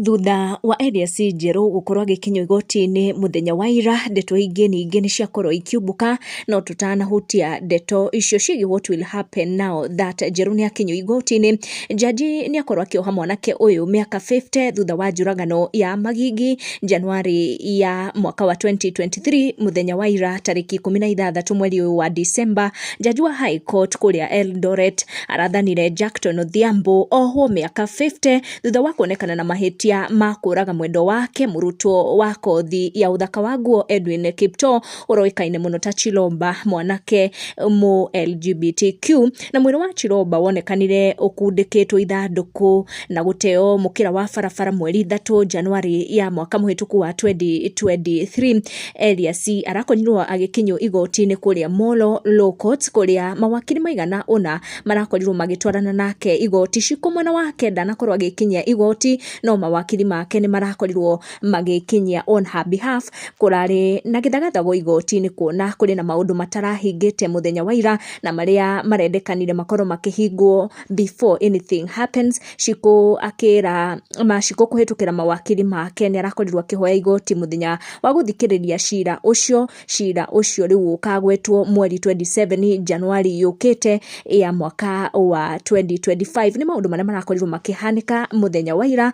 Thutha wa Elias Njeru gukorwo agikinywo igoti-ini muthenya wa ira, ndeto ingĩ ningĩ nĩ ciakorwo ikiumbũka, no tutanahutia ndeto icio ciĩgiĩ what will happen now that Njeru nĩ akinywo igoti-ini. Jaji nĩ akorwo akĩoha mwanake ũyũ mĩaka 50 thutha wa njũragano ya Magigi Januari ya mwaka wa 2023 muthenya wa ira tarĩki 16 mweri ũyũ wa December. Jaji wa High Court kũrĩa Eldoret arathanire Jackton Odhiambo ohwo mĩaka 50 thutha wa kuonekana na mahĩtia ma kũraga mwendo wake mũrutwo wa kothi ya ũthaka wa nguo Edwin Kiptoo ũroĩkaine mũno ta Chilomba, mwanake mu LGBTQ, na mwĩrĩ wa Chilomba wonekanire ũkundĩkĩtwo ithandũkũ na gũteo mũkĩra wa barabara mweri 3 Januari ya mwaka mũhĩtũku wa 2023. Elias arakorirwo agĩkinywo igoti-inĩ kũrĩa Molo Law Court kũrĩa mawakiri maigana ũna marakorirwo magĩtwarana nake igoti. Ciku mwena wake ndanakorwo agĩkinyia igoti, no mawakiri make nĩ marakorirwo magĩkinyia on her behalf. Kũrarĩ na gĩthagathago igoti-inĩ kuona kũrĩ na maũndũ matarahingĩte muthenya wa ira na marĩa marendekanire makorwo makĩhingwo before anything happens. Ciku akĩra Ciku kũhĩtũkĩra mawakiri make nĩ arakorirwo akĩhoya igoti muthenya wa gũthikĩrĩria cira ũcio rĩu ũkagwetwo mweri 27 Januari yũkĩte ya mwaka wa 2025. Nĩ maũndũ marĩa marakorirwo makĩhanĩka muthenya wa ira.